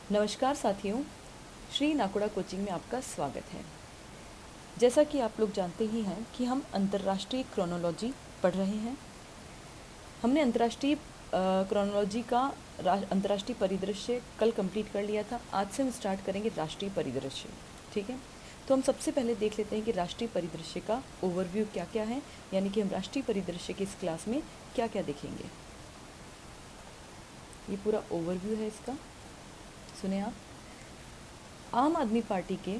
नमस्कार साथियों, श्री नाकोड़ा कोचिंग में आपका स्वागत है। जैसा कि आप लोग जानते ही हैं कि हम अंतर्राष्ट्रीय क्रोनोलॉजी पढ़ रहे हैं। हमने अंतर्राष्ट्रीय क्रोनोलॉजी का अंतर्राष्ट्रीय परिदृश्य कल कंप्लीट कर लिया था। आज से हम स्टार्ट करेंगे राष्ट्रीय परिदृश्य। ठीक है, तो हम सबसे पहले देख लेते हैं कि राष्ट्रीय परिदृश्य का ओवरव्यू क्या क्या है, यानी कि हम राष्ट्रीय परिदृश्य की इस क्लास में क्या क्या देखेंगे। ये पूरा ओवरव्यू है इसका, सुने आप। आम आदमी पार्टी के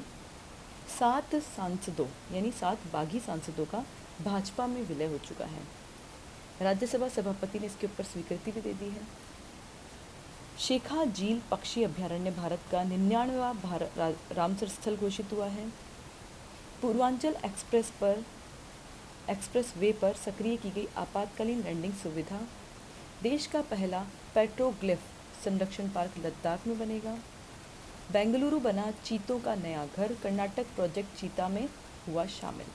7 सांसदों यानी 7 बागी सांसदों का भाजपा में विलय हो चुका है। राज्यसभा सभापति ने इसके ऊपर स्वीकृति भी दे दी है। शेखा झील पक्षी अभ्यारण्य भारत का 99वां रामसर स्थल घोषित हुआ है। पूर्वांचल एक्सप्रेस वे पर सक्रिय की गई आपातकालीन लैंडिंग सुविधा। देश का पहला पेट्रोग्लिफ संरक्षण पार्क लद्दाख में बनेगा। बेंगलुरु बना चीतों का नया घर, कर्नाटक प्रोजेक्ट चीता में हुआ शामिल।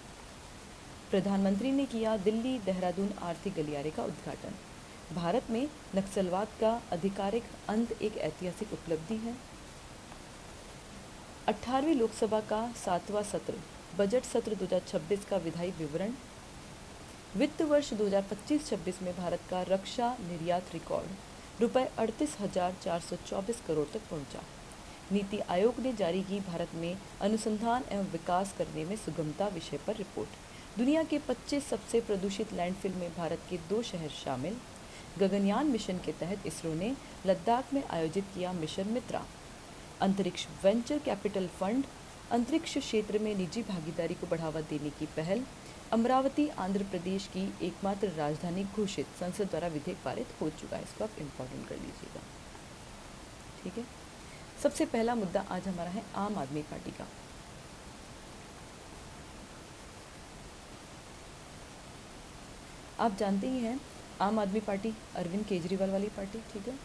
प्रधानमंत्री ने किया दिल्ली देहरादून आर्थिक गलियारे का उद्घाटन। भारत में नक्सलवाद का आधिकारिक अंत एक ऐतिहासिक उपलब्धि है। 18वीं लोकसभा का 7वां सत्र, बजट सत्र 2026 का विधायी विवरण। वित्त वर्ष 2025-26 में भारत का रक्षा निर्यात रिकॉर्ड रुपये 38,424 करोड़ तक पहुंचा। नीति आयोग ने जारी की भारत में अनुसंधान एवं विकास करने में सुगमता विषय पर रिपोर्ट। दुनिया के 25 सबसे प्रदूषित लैंडफिल में भारत के 2 शहर शामिल। गगनयान मिशन के तहत इसरो ने लद्दाख में आयोजित किया मिशन मित्रा। अंतरिक्ष वेंचर कैपिटल फंड, अंतरिक्ष क्षेत्र में निजी भागीदारी को बढ़ावा देने की पहल। अमरावती आंध्र प्रदेश की एकमात्र राजधानी घोषित, संसद द्वारा विधेयक पारित हो चुका है। इसको आप इम्पोर्टेंट कर लीजिएगा। ठीक है, सबसे पहला मुद्दा आज हमारा है आम आदमी पार्टी का। आप जानते ही हैं आम आदमी पार्टी अरविंद केजरीवाल वाली पार्टी। ठीक है,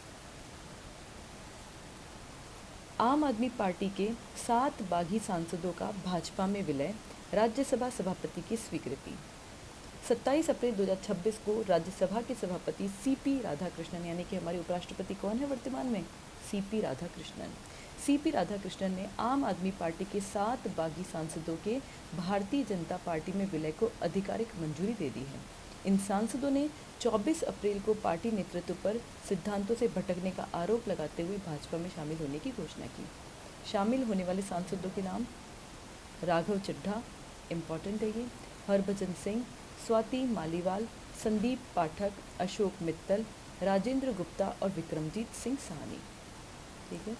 आम आदमी पार्टी के 7 बागी सांसदों का भाजपा में विलय, राज्यसभा सभापति की स्वीकृति। 27 अप्रैल 2026 को राज्यसभा के सभापति सीपी राधाकृष्णन, यानी कि हमारे उपराष्ट्रपति कौन है वर्तमान में, सीपी राधाकृष्णन। सीपी राधाकृष्णन ने आम आदमी पार्टी के 7 बागी सांसदों के भारतीय जनता पार्टी में विलय को आधिकारिक मंजूरी दे दी है। इन सांसदों ने 24 अप्रैल को पार्टी नेतृत्व पर सिद्धांतों से भटकने का आरोप लगाते हुए भाजपा में शामिल होने की घोषणा की। शामिल होने वाले सांसदों के नाम राघव चड्ढा, इम्पॉर्टेंट है ये, हरभजन सिंह, स्वाति मालीवाल, संदीप पाठक, अशोक मित्तल, राजेंद्र गुप्ता और विक्रमजीत सिंह साहनी। ठीक है,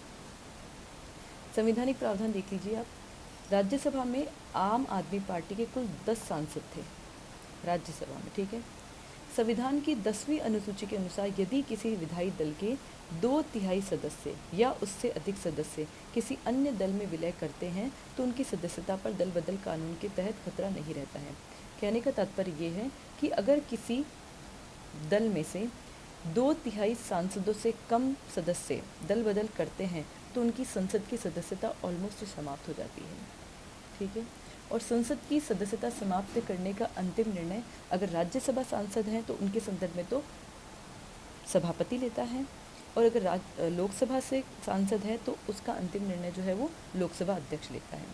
संवैधानिक प्रावधान देख लीजिए आप। राज्यसभा में आम आदमी पार्टी के कुल 10 सांसद थे राज्यसभा में। ठीक है, संविधान की 10वीं अनुसूची के अनुसार यदि किसी विधायी दल के 2/3 सदस्य या उससे अधिक सदस्य किसी अन्य दल में विलय करते हैं तो उनकी सदस्यता पर दल बदल कानून के तहत खतरा नहीं रहता है। कहने का तात्पर्य ये है कि अगर किसी दल में से 2/3 सांसदों से कम सदस्य दल बदल करते हैं तो उनकी संसद की सदस्यता ऑलमोस्ट समाप्त हो जाती है। ठीक है, और संसद की सदस्यता समाप्त करने का अंतिम निर्णय अगर राज्यसभा सांसद हैं तो उनके संदर्भ में तो सभापति लेता है, और अगर लोकसभा से सांसद है तो उसका अंतिम निर्णय जो है वो लोकसभा अध्यक्ष लेता है।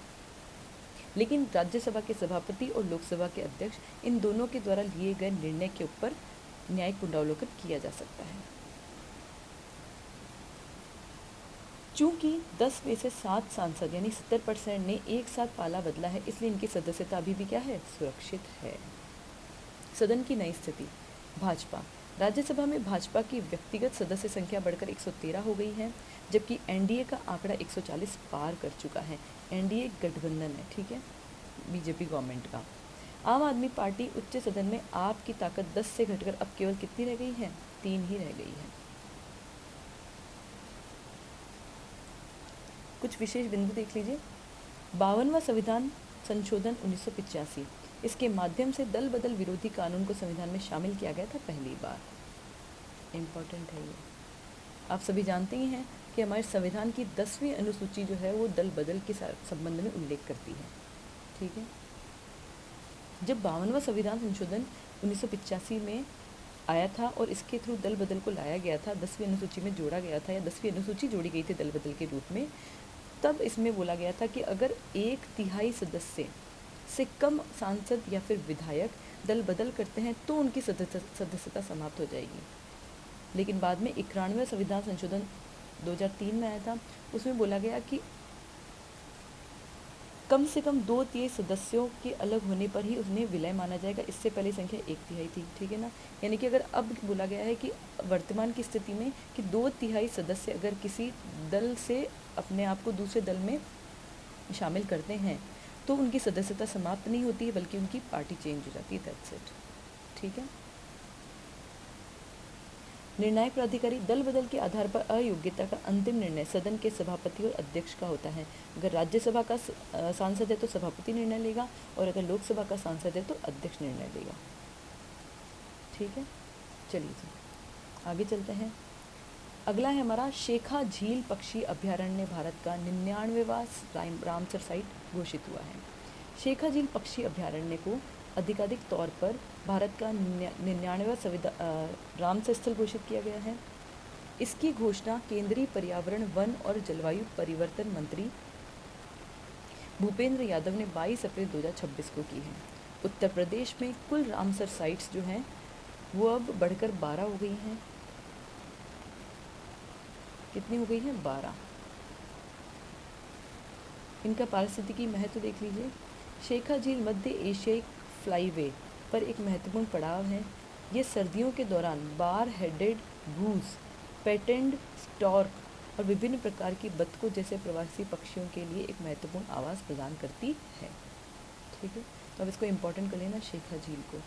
लेकिन राज्यसभा के सभापति और लोकसभा के अध्यक्ष, इन दोनों के द्वारा लिए गए निर्णय के ऊपर न्यायिक पुनरावलोकन किया जा सकता है। चूंकि 10 में से 7 सांसद यानी 70% ने एक साथ पाला बदला है, इसलिए इनकी सदस्यता अभी भी क्या है, सुरक्षित है। सदन की नई स्थिति। भाजपा राज्यसभा में भाजपा की व्यक्तिगत सदस्य संख्या बढ़कर 113 हो गई है, जबकि एनडीए का आंकड़ा 140 पार कर चुका है। एनडीए गठबंधन है, ठीक है, बीजेपी गवर्नमेंट का। आम आदमी पार्टी उच्च सदन में आप की ताकत 10 से घटकर अब केवल कितनी रह गई है, 3 ही रह गई है। कुछ विशेष बिंदु देख लीजिए। 52वां संविधान संशोधन 1985, इसके माध्यम से दल बदल विरोधी कानून को संविधान में शामिल किया गया था पहली बार। इम्पोर्टेंट है ये। आप सभी जानते ही हैं कि हमारे संविधान की 10वीं अनुसूची जो है वो दल बदल के संबंध में उल्लेख करती है। ठीक है, जब 52वां संविधान संशोधन 1985 में आया था और इसके थ्रू दल बदल को लाया गया था, 10वीं अनुसूची में जोड़ा गया था या 10वीं अनुसूची जोड़ी गई थी दल बदल के रूप में, तब इसमें बोला गया था कि अगर 1/3 सदस्य से कम सांसद या फिर विधायक दल बदल करते हैं तो उनकी सदस्यता समाप्त हो जाएगी। लेकिन बाद में 91वां संविधान संशोधन 2003 में आया था, उसमें बोला गया कि कम से कम 2/3 सदस्यों के अलग होने पर ही उन्हें विलय माना जाएगा। इससे पहले संख्या 1/3 थी, ठीक है ना। यानी कि अगर अब बोला गया है कि वर्तमान की स्थिति में कि 2/3 सदस्य अगर किसी दल से अपने आप को दूसरे दल में शामिल करते हैं तो उनकी सदस्यता समाप्त नहीं होती है, बल्कि उनकी पार्टी चेंज हो जाती है। दैट्स इट, ठीक है। निर्णायक प्राधिकारी दल बदल के आधार पर अयोग्यता का अंतिम निर्णय सदन के सभापति और अध्यक्ष का होता है। अगर राज्यसभा का सांसद है तो सभापति निर्णय लेगा, और अगर लोकसभा का सांसद है तो अध्यक्ष निर्णय लेगा, ठीक है। चलिए जी आगे चलते हैं। अगला है हमारा शेखा झील पक्षी अभ्यारण्य भारत का 99वां रामसर साइट घोषित हुआ है। शेखा झील पक्षी अभ्यारण्य को आधिकारिक तौर पर भारत का 99वां रामसर स्थल घोषित किया गया है। इसकी घोषणा केंद्रीय पर्यावरण, वन और जलवायु परिवर्तन मंत्री भूपेंद्र यादव ने 22 अप्रैल 2026 को की है। उत्तर प्रदेश में कुल रामसर साइट्स जो हैं वो अब बढ़कर 12 हो गई हैं। कितनी हो गई हैं? 12। इनका पारिस्थितिकी महत्व देख लीजिए। शेखा झील मध्य एशियाई फ्लाईवे पर एक महत्वपूर्ण पड़ाव है। ये सर्दियों के दौरान bar headed goose, patent stork और विभिन्न प्रकार की बतखों जैसे प्रवासी पक्षियों के लिए एक महत्वपूर्ण आवास प्रदान करती है, ठीक है। तो अब इसको इम्पोर्टेंट कर लेना शेखा झील को।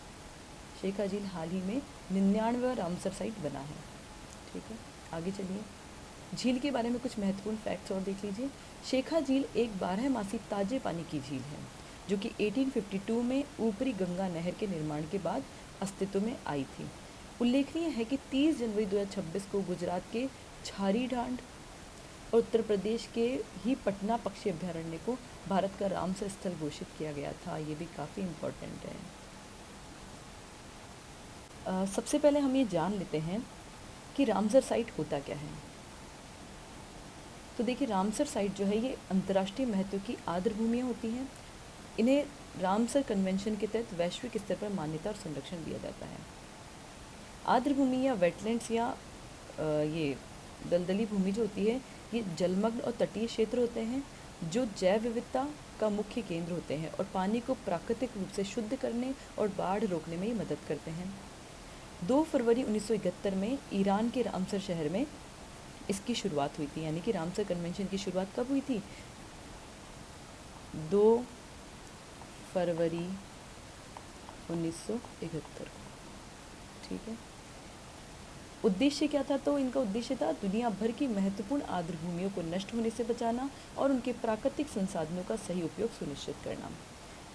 शेखा झील हाल ही में 99वां रामसर साइट बना है, ठीक है। आगे चलिए, झील के बारे में कुछ महत्वपूर्ण फैक्ट्स और देख लीजिए। शेखा झील एक 12मासी ताजे पानी की झील है जो कि 1852 में ऊपरी गंगा नहर के निर्माण के बाद अस्तित्व में आई थी। उल्लेखनीय है कि 30 जनवरी 2026 को गुजरात के छारी ढांड और उत्तर प्रदेश के ही पटना पक्षी अभ्यारण्य को भारत का रामसर स्थल घोषित किया गया था। ये भी काफ़ी इम्पोर्टेंट है। सबसे पहले हम ये जान लेते हैं कि रामसर साइट होता क्या है। तो देखिए, रामसर साइट जो है ये अंतर्राष्ट्रीय महत्व की आर्द्र भूमियाँ होती हैं। इन्हें रामसर कन्वेंशन के तहत वैश्विक स्तर पर मान्यता और संरक्षण दिया जाता है। आर्द्र भूमि या वेटलैंड्स या ये दलदली भूमि जो होती है, ये जलमग्न और तटीय क्षेत्र होते हैं जो जैव विविधता का मुख्य केंद्र होते हैं और पानी को प्राकृतिक रूप से शुद्ध करने और बाढ़ रोकने में ही मदद करते हैं। 2 फरवरी 1971 में ईरान के रामसर शहर में इसकी शुरुआत हुई थी। यानी कि रामसर कन्वेंशन की शुरुआत कब हुई थी? 2 फरवरी 1971, ठीक है। उद्देश्य क्या था? तो इनका उद्देश्य था दुनिया भर की महत्वपूर्ण आर्द्र भूमियों को नष्ट होने से बचाना और उनके प्राकृतिक संसाधनों का सही उपयोग सुनिश्चित करना।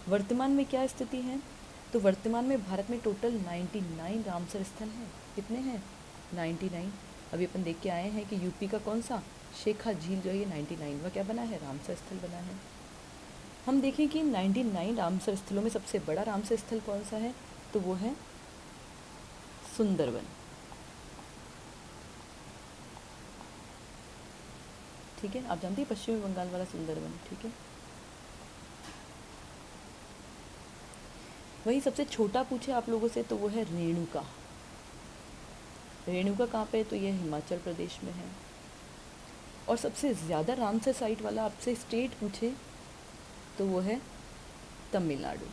वर्तमान में क्या स्थिति है? तो वर्तमान में भारत में टोटल 99 रामसर स्थल हैं। कितने हैं? 99। अभी अपन देख के आए हैं कि यूपी का कौन सा शेखा झील जो है ये 99वां क्या बना है? रामसर स्थल बना है। हम देखें कि 99 रामसर स्थलों में सबसे बड़ा रामसर स्थल कौन सा है? तो वो है सुंदरवन, ठीक है। आप जानते हैं पश्चिमी बंगाल वाला सुंदरवन, ठीक है। वही सबसे छोटा पूछे आप लोगों से तो वो है रेणुका। रेणुका कहाँ पे है? तो ये हिमाचल प्रदेश में है। और सबसे ज़्यादा रामसर साइट वाला आपसे स्टेट पूछे तो वो है तमिलनाडु।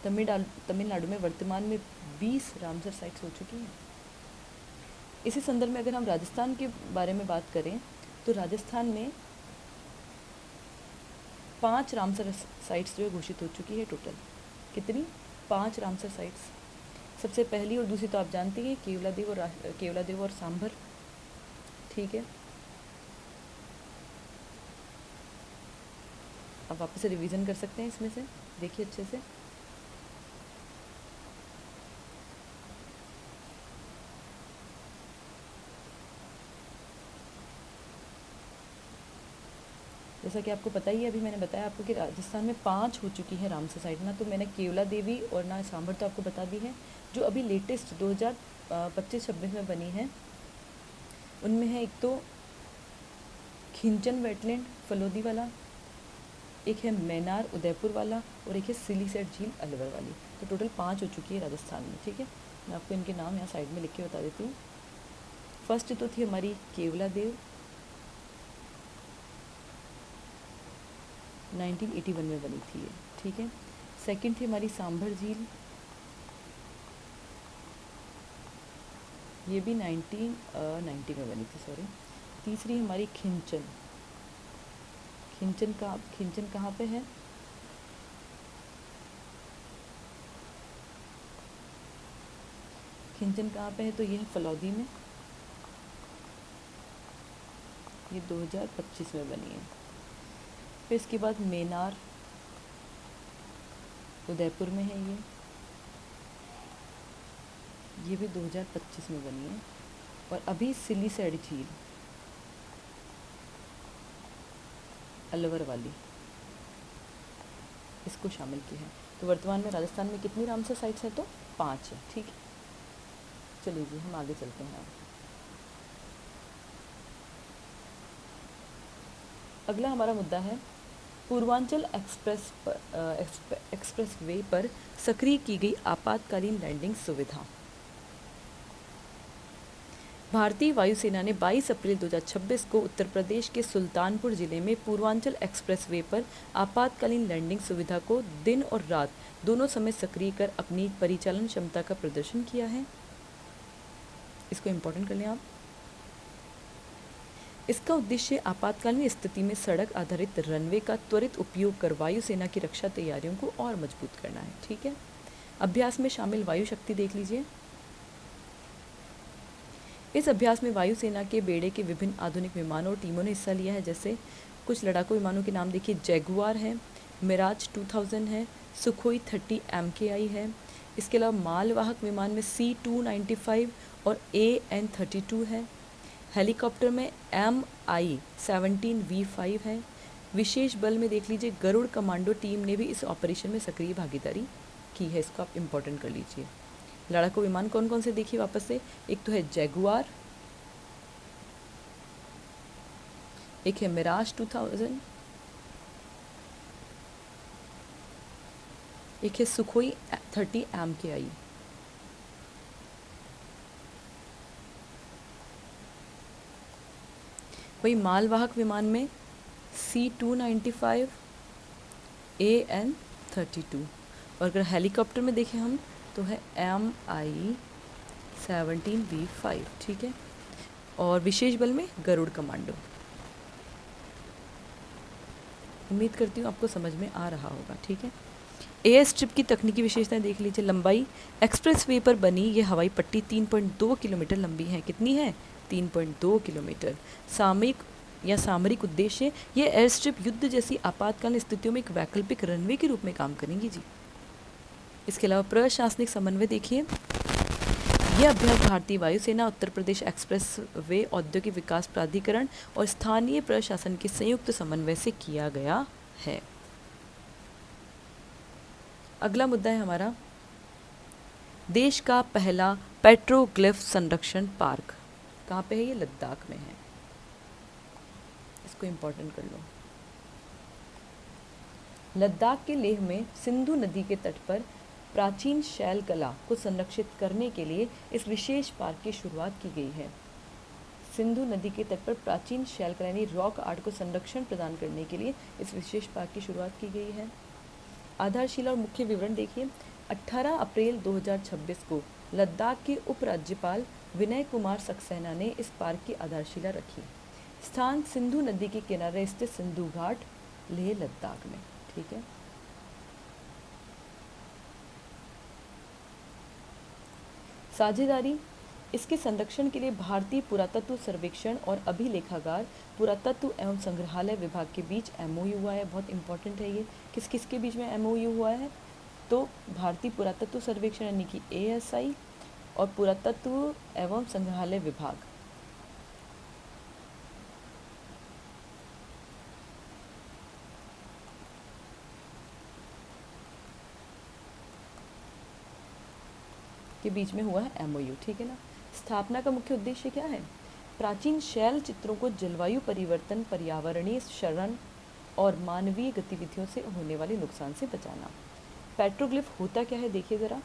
तमिलनाडु में वर्तमान में 20 रामसर साइट्स हो चुकी हैं। इसी संदर्भ में अगर हम राजस्थान के बारे में बात करें तो राजस्थान में 5 रामसर साइट्स जो है घोषित हो चुकी है टोटल। कितनी? 5 रामसर साइट्स। सबसे पहली और दूसरी तो आप जानते हैं, केवलादेव और सांभर, ठीक है। अब वापस से रिवीजन कर सकते हैं इसमें से, देखिए अच्छे से। जैसा कि आपको पता ही है, अभी मैंने बताया आपको कि राजस्थान में 5 हो चुकी है रामसर साइट ना, तो मैंने केवला देवी और ना सांभर तो आपको बता दी है। जो अभी लेटेस्ट 2025-26 में बनी है उनमें है एक तो खिंचन वेटलैंड फलोदी वाला, एक है मैनार उदयपुर वाला, और एक है सिलीसेट झील अलवर वाली। तो टोटल 5 हो चुकी है राजस्थान में। ठीक है, मैं आपको इनके नाम यहाँ साइड में लिख के बता देती हूँ। फर्स्ट तो थी हमारी केवला देव, 1981 में बनी थी ये। ठीक है, सेकंड थी हमारी सांभर झील, ये भी 1990 में बनी थी, सॉरी। तीसरी हमारी खिंचन, खिंचन कहाँ पे है? खिंचन कहाँ पे है? तो ये है फलौदी में, ये 2025 में बनी है। फिर इसके बाद मैनार उदयपुर में है, ये भी 2025 में बनी है। और अभी सिलीसेट झील अलवर वाली, इसको शामिल की है। तो वर्तमान में राजस्थान में कितनी रामसर साइट्स हैं? तो 5 है। ठीक है, चलिए जी हम आगे चलते हैं। अगला हमारा मुद्दा है पूर्वांचल एक्सप्रेस वे पर सक्रिय की गई आपातकालीन लैंडिंग सुविधा। भारतीय वायुसेना ने 22 अप्रैल 2026 को उत्तर प्रदेश के सुल्तानपुर जिले में पूर्वांचल एक्सप्रेसवे पर आपातकालीन लैंडिंग सुविधा को दिन और रात दोनों समय सक्रिय कर अपनी परिचालन क्षमता का प्रदर्शन किया है। इसको इम्पोर्टेंट कर लें आप। इसका उद्देश्य आपातकालीन स्थिति में सड़क आधारित रनवे का त्वरित उपयोग कर वायुसेना की रक्षा तैयारियों को और मजबूत करना है। ठीक है, अभ्यास में शामिल वायु शक्ति देख लीजिए। इस अभ्यास में वायुसेना के बेड़े के विभिन्न आधुनिक विमानों और टीमों ने हिस्सा लिया है। जैसे कुछ लड़ाकू विमानों के नाम देखिए, जैगुआर है, मिराज 2000 है, सुखोई 30 MKI है। इसके अलावा मालवाहक विमान में C295 और AN32 है। हेलीकॉप्टर में MI-17V5 है। विशेष बल में देख लीजिए गरुड़ कमांडो टीम ने भी इस ऑपरेशन में सक्रिय भागीदारी की है। इसको आप इम्पोर्टेंट कर लीजिए। लड़ाकू विमान कौन कौन से देखिए वापस से, एक तो है जैगुआर, एक है मिराज 2000, एक है सुखोई 30 MKI। वही मालवाहक विमान में C295 AN32, और अगर हेलीकॉप्टर में देखें हम तो है MI-17V5। ठीक है, और विशेष बल में गरुड़ कमांडो। उम्मीद करती हूँ आपको समझ में आ रहा होगा। ठीक है, एयर स्ट्रिप की तकनीकी विशेषताएं देख लीजिए। लंबाई, एक्सप्रेसवे पर बनी ये हवाई पट्टी 3.2 किलोमीटर लंबी है। कितनी है? 3.2 किलोमीटर। सामरिक उद्देश्य, ये एयर स्ट्रिप युद्ध जैसी आपातकालीन स्थितियों में एक वैकल्पिक रनवे के रूप में काम करेंगी जी। इसके अलावा प्रशासनिक समन्वय देखिए, यह अभ्यास भारतीय वायुसेना, उत्तर प्रदेश एक्सप्रेस वे औद्योगिक विकास प्राधिकरण और स्थानीय प्रशासन के संयुक्त समन्वय से किया गया है। अगला मुद्दा है हमारा देश का पहला पेट्रोग्लिफ संरक्षण पार्क। कहाँ पे है ये? लद्दाख में है। इसको इम्पोर्टेंट कर लो। लद्दाख के लेह में सिंधु नदी के तट पर प्राचीन शैल कला को संरक्षित करने के लिए इस विशेष पार्क की शुरुआत की गई है। सिंधु नदी के तट पर प्राचीन शैल कला यानी रॉक आर्ट को संरक्षण प्रदान करने के लिए इस विशेष पार्क की शुरुआत की गई है। आधारशिला और मुख्य विवरण देखिए। 18 अप्रैल 2026 को लद्दाख के उपराज्यपाल विनय कुमार सक्सेना ने इस पार्क की आधारशिला रखी। स्थान सिंधु नदी के किनारे स्थित सिंधु घाट, लेह, लद्दाख में। ठीक है, साझेदारी, इसके संरक्षण के लिए भारतीय पुरातत्व सर्वेक्षण और अभिलेखागार, पुरातत्व एवं संग्रहालय विभाग के बीच MOU हुआ है। बहुत इंपॉर्टेंट है ये। किस किस के बीच में MOU हुआ है? तो भारतीय पुरातत्व सर्वेक्षण यानी कि ASI और पुरातत्व एवं संग्रहालय विभाग, के बीच में हुआ है MOU, ठीक है ना। स्थापना का मुख्य उद्देश्य क्या है? प्राचीन शैल चित्रों को जलवायु परिवर्तन, पर्यावरणीय क्षरण और मानवीय गतिविधियों से होने वाले नुकसान से बचाना। पेट्रोग्लिफ होता क्या है देखिए ज़रा।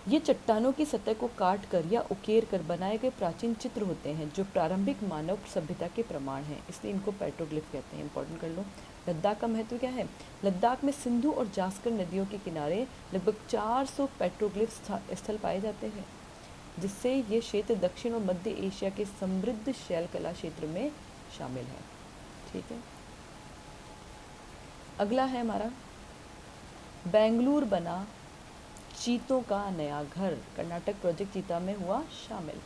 ये चट्टानों की सतह को काट कर या उकेर कर बनाए गए प्राचीन चित्र होते हैं जो प्रारंभिक मानव सभ्यता के प्रमाण हैं, इसलिए इनको पेट्रोग्लिफ कहते हैं। इंपॉर्टेंट कर लो। लद्दाख का महत्व क्या है? लद्दाख में सिंधु और जास्कर नदियों के किनारे लगभग 400 पेट्रोग्लिफ स्थल पाए जाते हैं, जिससे ये क्षेत्र दक्षिण और मध्य एशिया के समृद्ध शैल कला क्षेत्र में शामिल है, ठीक है। अगला है हमारा, बेंगलुरु बना चीतों का नया घर। कर्नाटक प्रोजेक्ट चीता में हुआ शामिल।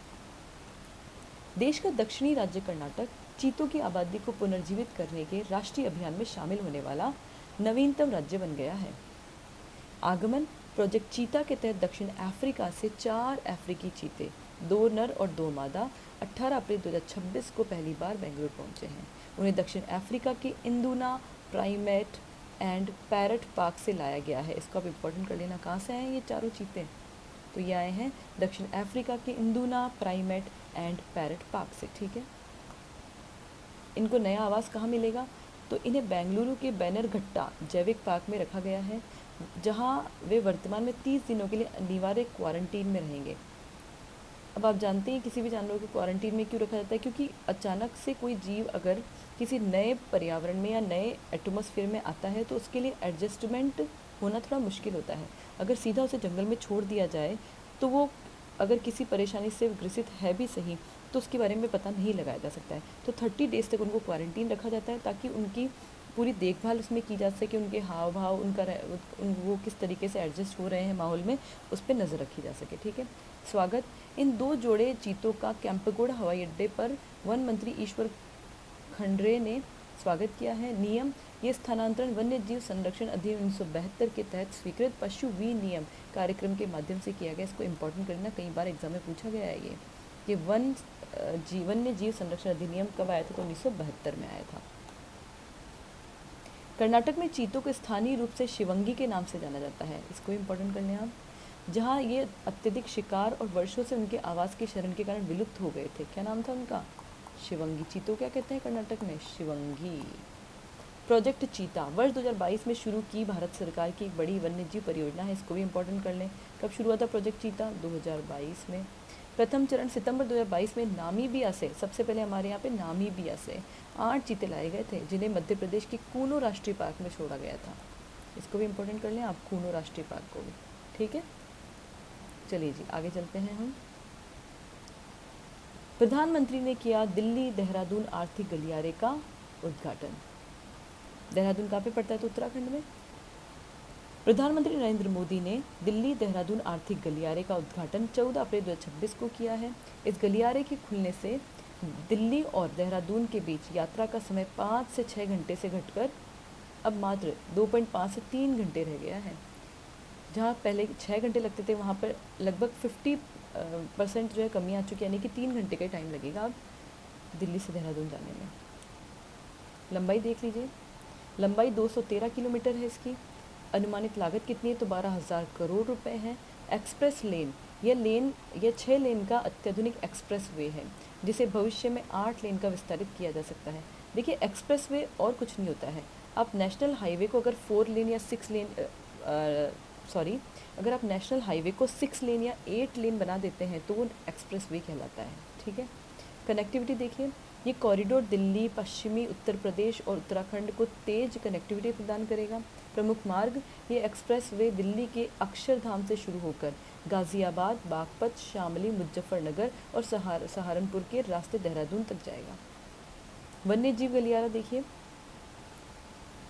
देश का दक्षिणी राज्य कर्नाटक चीतों की आबादी को पुनर्जीवित करने के राष्ट्रीय अभियान में शामिल होने वाला नवीनतम राज्य बन गया है। आगमन प्रोजेक्ट चीता के तहत दक्षिण अफ्रीका से 4 अफ्रीकी चीते, 2 नर और 2 मादा 18 अप्रैल 2026 को पहली बार बेंगलुरु पहुंचे हैं। उन्हें दक्षिण अफ्रीका के इंदुना प्राइमेट एंड पैरट पार्क से लाया गया है। इसको आप इम्पोर्टेंट कर लेना, कहाँ से आए हैं ये चारों चीते? तो ये आए हैं दक्षिण अफ्रीका के इंदुना प्राइमेट एंड पैरट पार्क से, ठीक है। इनको नया आवास कहाँ मिलेगा? तो इन्हें बेंगलुरु के बैनरघट्टा जैविक पार्क में रखा गया है, जहाँ वे वर्तमान में 30 दिनों के लिए अनिवार्य क्वारंटीन में रहेंगे। अब आप जानते हैं किसी भी जानवर को क्वारंटीन में क्यों रखा जाता है? क्योंकि अचानक से कोई जीव अगर किसी नए पर्यावरण में या नए एटमॉस्फेयर में आता है तो उसके लिए एडजस्टमेंट होना थोड़ा मुश्किल होता है। अगर सीधा उसे जंगल में छोड़ दिया जाए तो वो अगर किसी परेशानी से ग्रसित है भी सही तो उसके बारे में पता नहीं लगाया जा सकता है। तो 30 डेज़ तक उनको क्वारंटीन रखा जाता है ताकि उनकी पूरी देखभाल उसमें की जा सके, उनके हाव भाव, वो किस तरीके से एडजस्ट हो रहे हैं माहौल में, उस पर नज़र रखी जा सके, ठीक है। स्वागत इन 2 जोड़े चीतों का कैंपगोड़ा हवाई अड्डे पर वन मंत्री ईश्वर खंड्रे ने स्वागत किया है। नियम, ये स्थानांतरण वन्य जीव संरक्षण अधिनियम 1972 के तहत स्वीकृत पशु विनियम कार्यक्रम के माध्यम से किया गया। इसको इम्पोर्टेंट करना, कई बार एग्जाम में पूछा गया है ये वन्य जीव संरक्षण अधिनियम कब आया था? तो 1972 में आया था। कर्नाटक में चीतों को स्थानीय रूप से शिवंगी के नाम से जाना जाता है, इसको इम्पोर्टेंट कर लें आप, जहाँ ये अत्यधिक शिकार और वर्षों से उनके आवास के शरण के कारण विलुप्त हो गए थे। क्या नाम था उनका? शिवंगी। चीतों क्या कहते हैं कर्नाटक में? शिवंगी। प्रोजेक्ट चीता वर्ष 2022 में शुरू की भारत सरकार की एक बड़ी वन्यजीव परियोजना है, इसको भी इम्पोर्टेंट कर लें। कब शुरू हुआ था प्रोजेक्ट चीता? 2022 में। प्रथम चरण सितंबर 2022 में नामीबिया से, सबसे पहले हमारे यहाँ पे नामीबिया से 8 चीते लाए गए थे, जिन्हें मध्य प्रदेश के कूनो राष्ट्रीय पार्क में छोड़ा गया था। इसको भी इम्पोर्टेंट कर लें आप, कूनो राष्ट्रीय पार्क को भी, ठीक है। चलिए जी आगे चलते हैं हम। प्रधानमंत्री ने किया दिल्ली देहरादून आर्थिक गलियारे का उद्घाटन। देहरादून कहाँ पे पड़ता है? तो उत्तराखंड में। प्रधानमंत्री नरेंद्र मोदी ने दिल्ली देहरादून आर्थिक गलियारे का उद्घाटन 14 अप्रैल 2026 को किया है। इस गलियारे के खुलने से दिल्ली और देहरादून के बीच यात्रा का समय 5 से 6 घंटे से घटकर अब मात्र 2.5 से 3 घंटे रह गया है। जहाँ पहले 6 घंटे लगते थे वहाँ पर लगभग 50% जो है कमी आ चुकी है, यानी कि 3 घंटे का टाइम लगेगा अब दिल्ली से देहरादून जाने में। लंबाई देख लीजिए, लंबाई 213 किलोमीटर है इसकी। अनुमानित लागत कितनी है? तो 12,000 करोड़ रुपए है। एक्सप्रेस लेन, यह 6 लेन का अत्याधुनिक एक्सप्रेस वे है, जिसे भविष्य में 8 लेन का विस्तारित किया जा सकता है। देखिए एक्सप्रेस वे और कुछ नहीं होता है। आप नेशनल हाईवे को अगर 4 लेन या 6 लेन अगर आप नेशनल हाईवे को 6 लेन या 8 लेन बना देते हैं तो वो एक्सप्रेस वे कहलाता है, ठीक है। कनेक्टिविटी देखिए, ये कॉरिडोर दिल्ली, पश्चिमी उत्तर प्रदेश और उत्तराखंड को तेज कनेक्टिविटी प्रदान करेगा। प्रमुख मार्ग, ये एक्सप्रेस वे दिल्ली के अक्षरधाम से शुरू होकर गाज़ियाबाद, बागपत, शामली, मुजफ्फरनगर और सहारनपुर के रास्ते देहरादून तक जाएगा। वन्य जीव गलियारा देखिए,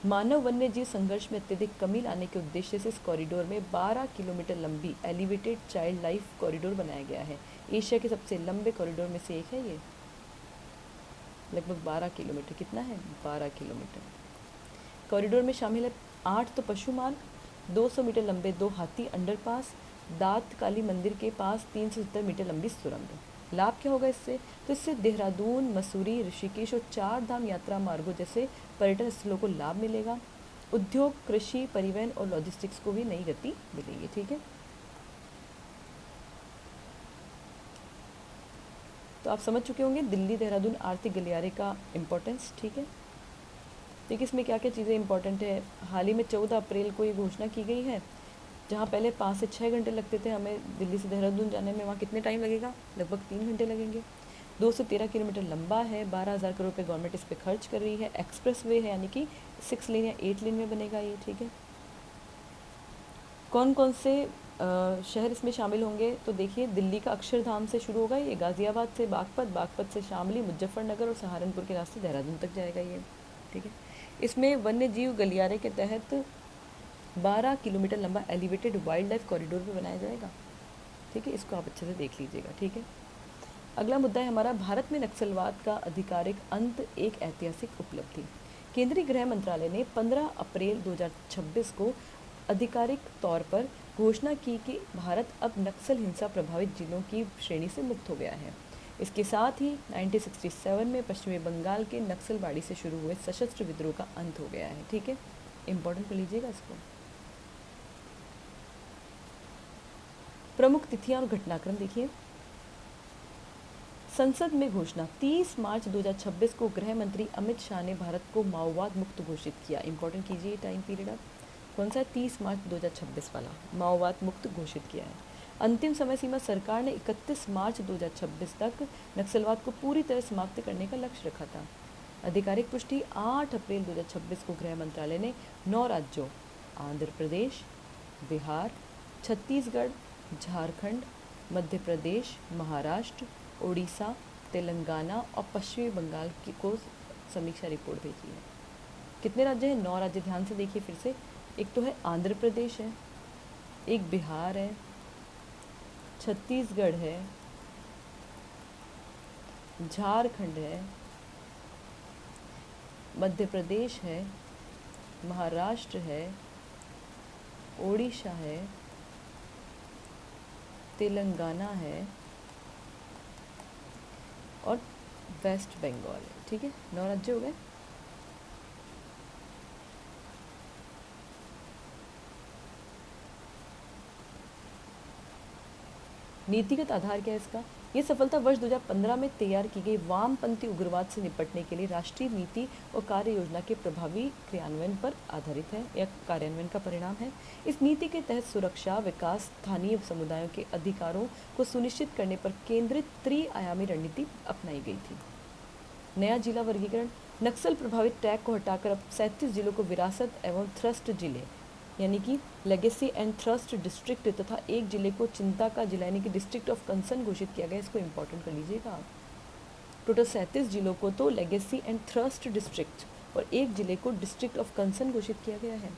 मानव वन्य जीव संघर्ष में अत्यधिक कमी लाने के उद्देश्य से इस कॉरिडोर में 12 किलोमीटर लंबी एलिवेटेड चाइल्ड लाइफ कॉरिडोर बनाया गया है। एशिया के सबसे लंबे कॉरिडोर में से एक है ये, लगभग 12 किलोमीटर। कितना है? 12 किलोमीटर। कॉरिडोर में शामिल है 8 तो पशु मार्ग, 200 मीटर लंबे 2 हाथी अंडरपास, दात काली मंदिर के पास 370 मीटर लंबी सुरंग। लाभ क्या होगा इससे? तो इससे देहरादून, मसूरी, ऋषिकेश और 4 धाम यात्रा मार्गों जैसे पर्यटन स्थलों को लाभ मिलेगा। उद्योग, कृषि, परिवहन और लॉजिस्टिक्स को भी नई गति मिलेगी। ठीक है, तो आप समझ चुके होंगे दिल्ली देहरादून आर्थिक गलियारे का इम्पोर्टेंस। ठीक है, देखिए इसमें क्या क्या चीज़ें इंपॉर्टेंट है। हाल ही में 14 अप्रैल को ये घोषणा की गई है, जहाँ पहले 5 से 6 घंटे लगते थे हमें दिल्ली से देहरादून जाने में, वहाँ कितने टाइम लगेगा, लगभग 3 घंटे लगेंगे। 213 किलोमीटर लंबा है, 12,000 करोड़ रुपये गवर्नमेंट इस पर खर्च कर रही है। एक्सप्रेस वे है, यानी कि 6 लेन या 8 लेन में बनेगा ये। ठीक है, कौन कौन से शहर इसमें शामिल होंगे, तो देखिए दिल्ली का अक्षरधाम से शुरू होगा ये, गाज़ियाबाद से बागपत, बागपत से शामली, मुजफ्फरनगर और सहारनपुर के रास्ते देहरादून तक जाएगा ये। ठीक है, इसमें वन्य जीव गलियारे के तहत 12 किलोमीटर लंबा एलिवेटेड वाइल्ड लाइफ कॉरिडोर भी बनाया जाएगा। ठीक है, इसको आप अच्छे से देख लीजिएगा। ठीक है, अगला मुद्दा है हमारा, भारत में नक्सलवाद का आधिकारिक अंत एक ऐतिहासिक उपलब्धि। केंद्रीय गृह मंत्रालय ने 15 अप्रैल 2026 को आधिकारिक तौर पर घोषणा की कि भारत अब नक्सल हिंसा प्रभावित जिलों की श्रेणी से मुक्त हो गया है। इसके साथ ही 1967 में पश्चिमी बंगाल के नक्सलबाड़ी से शुरू हुए सशस्त्र विद्रोह का अंत हो गया है। ठीक है, इंपॉर्टेंट कर लीजिएगा इसको। प्रमुख तिथियां और घटनाक्रम देखिए। संसद में घोषणा, 30 मार्च 2026 को गृह मंत्री अमित शाह ने भारत को माओवाद मुक्त घोषित किया। इंपॉर्टेंट कीजिए टाइम पीरियड आप, कौन सा है, 30 मार्च 2026 वाला, माओवाद मुक्त घोषित किया है। अंतिम समय सीमा, सरकार ने 31 मार्च 2026 तक नक्सलवाद को पूरी तरह समाप्त करने का लक्ष्य रखा था। आधिकारिक पुष्टि 8 अप्रैल 2026 को गृह मंत्रालय ने 9 राज्यों आंध्र प्रदेश, बिहार, छत्तीसगढ़, झारखंड, मध्य प्रदेश, महाराष्ट्र, ओडिशा, तेलंगाना और पश्चिमी बंगाल की को समीक्षा रिपोर्ट भेजी है। कितने राज्य हैं, 9 राज्य। ध्यान से देखिए फिर से, एक तो है आंध्र प्रदेश है, एक बिहार है, छत्तीसगढ़ है, झारखंड है, मध्य प्रदेश है, महाराष्ट्र है, ओडिशा है, तेलंगाना है और वेस्ट बंगाल है। ठीक है, 9 राज्य हो गए। नीतिगत आधार क्या है इसका, ये सफलता वर्ष 2015 में तैयार की गई वामपंथी उग्रवाद से निपटने के लिए राष्ट्रीय नीति और कार्य योजना के प्रभावी क्रियान्वयन पर आधारित है या कार्यान्वयन का परिणाम है। इस नीति के तहत सुरक्षा, विकास, स्थानीय समुदायों के अधिकारों को सुनिश्चित करने पर केंद्रित त्रिआयामी रणनीति अपनाई गई थी। नया जिला वर्गीकरण, नक्सल प्रभावित टैग को हटाकर अब 37 जिलों को विरासत एवं थ्रस्ट जिले यानी कि लेगेसी एंड थ्रस्ट डिस्ट्रिक्ट तथा एक जिले को चिंता का जिला यानी कि डिस्ट्रिक्ट ऑफ कंसर्न घोषित किया गया। इसको इंपॉर्टेंट कर लीजिएगा आप। टोटल 37 जिलों को तो लेगेसी एंड थ्रस्ट डिस्ट्रिक्ट और एक जिले को डिस्ट्रिक्ट ऑफ कंसर्न घोषित किया गया है।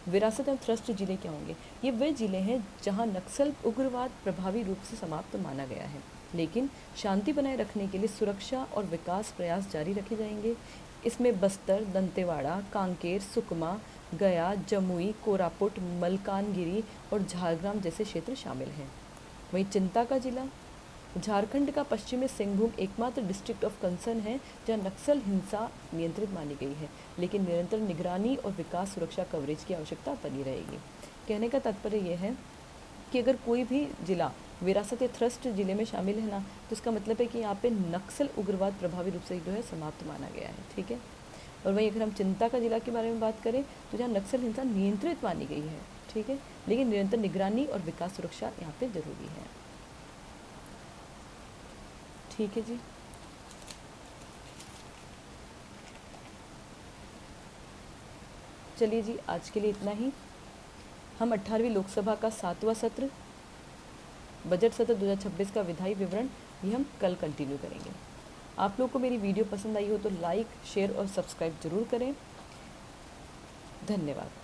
विरासत एवं थ्रस्ट जिले क्या होंगे, ये वे जिले हैं जहां नक्सल उग्रवाद प्रभावी रूप से समाप्त माना गया है, लेकिन शांति बनाए रखने के लिए सुरक्षा और विकास प्रयास जारी रखे जाएंगे। इसमें बस्तर, दंतेवाड़ा, कांकेर, सुकमा, गया, जमुई, कोरापुट, मलकानगिरी और झारग्राम जैसे क्षेत्र शामिल हैं। वहीं चिंता का जिला, झारखंड का पश्चिमी सिंहभूम एकमात्र डिस्ट्रिक्ट ऑफ कंसर्न है जहां नक्सल हिंसा नियंत्रित मानी गई है, लेकिन निरंतर निगरानी और विकास सुरक्षा कवरेज की आवश्यकता बनी रहेगी। कहने का तात्पर्य यह है कि अगर कोई भी जिला विरासत या थ्रस्ट जिले में शामिल है ना, तो इसका मतलब है कि यहाँ पे नक्सल उग्रवाद प्रभावी रूप से जो है समाप्त माना गया है। ठीक है, और वहीं अगर हम चिंता का जिला के बारे में बात करें तो जहाँ नक्सल हिंसा नियंत्रित मानी गई है, ठीक है, लेकिन निरंतर निगरानी और विकास सुरक्षा यहाँ पे जरूरी है। ठीक है जी, चलिए जी, आज के लिए इतना ही। हम 18वीं लोकसभा का 7वां सत्र, बजट सत्र 2026 का विधायी विवरण, ये हम कल कंटिन्यू करेंगे। आप लोग को मेरी वीडियो पसंद आई हो तो लाइक, शेयर और सब्सक्राइब जरूर करें। धन्यवाद।